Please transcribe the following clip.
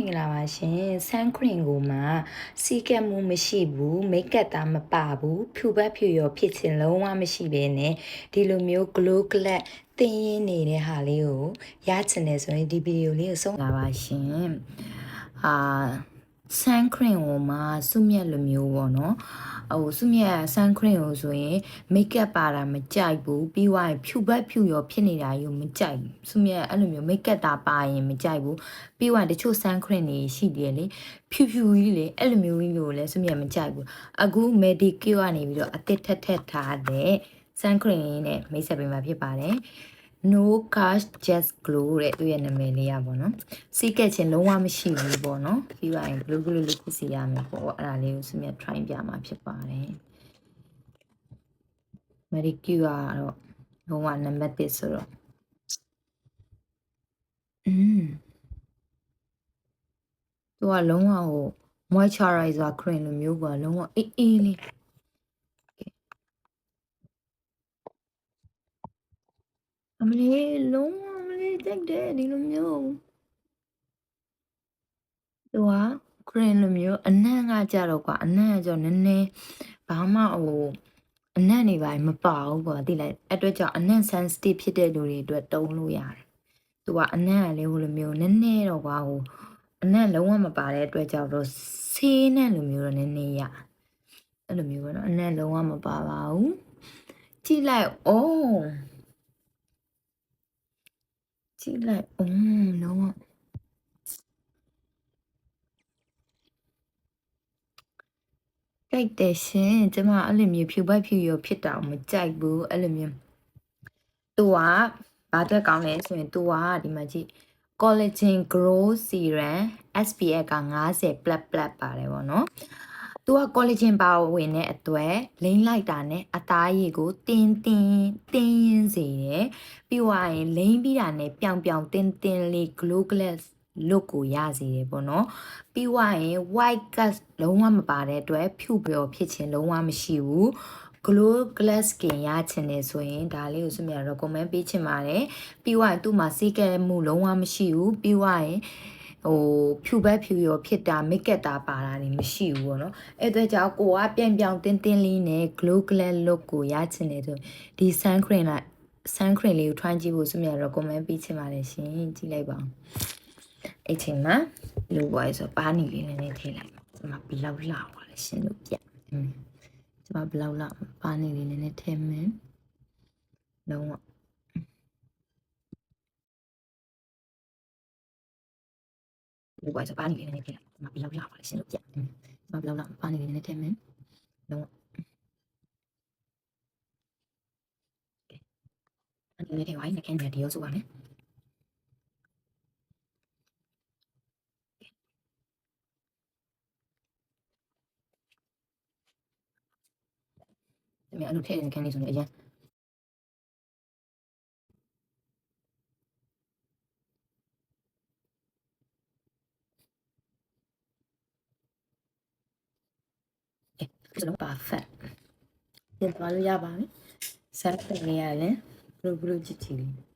င်္ဂလာပါရှင်ဆန်ခရင်ကိုမှစီကက်မှုမရှိဘူးမိတ်ကပ်သားမပါဘူးဖြူပတ်ဖြူရောဖြစ်ခြင်းလုံးဝမရှိဘဲနဲ့ဒီလိုမျိုး glow glass တင်းရင်းနေတဲ့ဟာလေးကိုရချင်တယ်ဆိုရင်ဒီဗီဒီယိုလေးကိုဆုံးလာပါရှင်ဆန်ခရင်ကိုမှစုမြက်လိုမျိုးပေါ့နော်စုမြက်ဆန်ခရင်ကိုဆိုရင်မိတ်ကပ်ပါတာမကြိုက်ဘူးပြီးွားရင်ဖြူပတ်ဖြူရောဖြစ်နေတာယူမကြိုက်ဘူးစုမြက်အဲ့လိုမျိုးမိတ်ကပ်တာပါရင်မကြိုက်ဘူးပြီးွားတချို့ဆန်ခရင်တွေရှိတယ်လေဖြူဖြူကြီးလေအဲ့လိုမျိုးကြီးလို့လည်းစုမြက်မကြိုက်ဘူးအခု Medicure ကနေပြီးတော့အသစ်ထက်ထားတဲ့ဆန်ခရင်နဲ့မိတ်ဆက်ပေးမှာဖြစ်ပါတယ် no cash just glow တဲ့သူရဲ့နာမည်လေးอ่ะပေါ့နော်စီးကက်ချင်းလုံးဝမရှိဘူးပေါ့နော်ပြီးပါရင် glow glow လေးဖြစ်စီရမယ်ပေါ့အဲ့ဒါလေးကိုစုမြတ် try ပြမှာဖြစ်ပါတယ် Medicure ကတော့လုံးဝနံပါတ်1ဆိုတော့သူကလုံးဝဟို moisturizer cream လိုမျိုးကလုံးဝအေးလေးအမလေးလုံးဝမလေးတက်တယ်ဒီလိုမျိုးသူက cream လိုမျိုးအနံ့ကကြတော့ကွာအနံ့ကကြောင့်နည်းနည်းဘာမှဟိုအနံ့နေပါမပါဘူးကွာသိလိုက်အဲ့အတွက်ကြောင့်အနံ့ sensitive ဖြစ်တဲ့လူတွေအတွက်တုံးလို့ရတယ်သူကအနံ့ကလေးဟိုလိုမျိုးနည်းနည်းတော့ကွာဟိုအနံ့လုံးဝမပါတဲ့အတွက်ကြောင့်တော့ဆေးနဲ့လိုမျိုးတော့နည်းနည်းရအဲ့လိုမျိုးပေါ့နော်အနံ့လုံးဝမပါပါဘူးကြည့်လိုက်ကြည့်လိုက်လုံးဝကြိုက်တယ်ရှင်ကျမအဲ့လိုမျိုးဖြူပိုက်ဖြူရောဖြစ်တာမကြိုက်ဘူးအဲ့လိုမျိုးသူကဘာအတွက်ကောင်းလဲဆိုရင်သူကဒီမှာကြည့် collagen grow serum SPF က50 plus ပါတယ်ပေါ့နော်သူက collagen ပါဝင်တဲ့အတွက်လိမ့်လိုက်တာနဲ့အသားရည်ကိုတင်းရင်းစေတယ်ပြီးွားရင်လိမ့်ပြီးတာနဲ့ပြောင်တင်းလေး glow glass look ကိုရစေတယ်ပေါ့နော်ပြီးွားရင် white cast လုံးဝမပါတဲ့အတွက်ဖြူပြောဖြစ်ခြင်းလုံးဝမရှိဘူး glow glass skin ရချင်တယ်ဆိုရင်ဒါလေးကိုစုမြတ် recommend ပေးချင်ပါတယ်ပြီးွားရင်သူ့မှာစီးကဲမှုလုံးဝမရှိဘူးပြီးွားရင်ဟိုဖြူဘက်ဖြူရောဖြစ်တာမိတ်ကပ်တာပါတာနေမရှိဘူးပေါ့နော်အဲ့အတွက်ကြောင့်ကိုကပြန်တင်းလေးနဲ့ glow glass look ကိုရချင်တယ်ဆိုဒီ sun cream လေးကို try ကြည့်ဖို့စုမြတ် recommend ပေးချင်ပါတယ်ရှင်ကြည့်လိုက်ပါဦးအဲ့ချိန်မှာလိုပါဆိုပါနီလေးနဲ့ထည့်လိုက်ဒီမှာဘလောက်လှပါလဲရှင်လို့ပြဒီမှာဘလောက်လှပါနီလေးနဲ့ထည့်မယ်လုံးဝလိုပါဆိုပါနီလေးနဲ့ထည့်လိုက်ဒီမှာဘလောက်လှပါလဲရှင်လို့ပြဒီမှာဘလောက်လှပါနီလေးနဲ့ထည့်မယ်လုံးဝအဲ့ဒီလေးထည့်ဝိုင်းနဲ့ကန်ဒီရောဆိုပါမယ်ဒီမှာအလုပ်ထည့်တဲ့ကန်လေးဆိုရင်အရင်စလုံးပါဖက်ပြန်သွားလို့ရပါပြီဆက်ပြန်ရရင်ဘလူးကြည့်ကြည့်လေး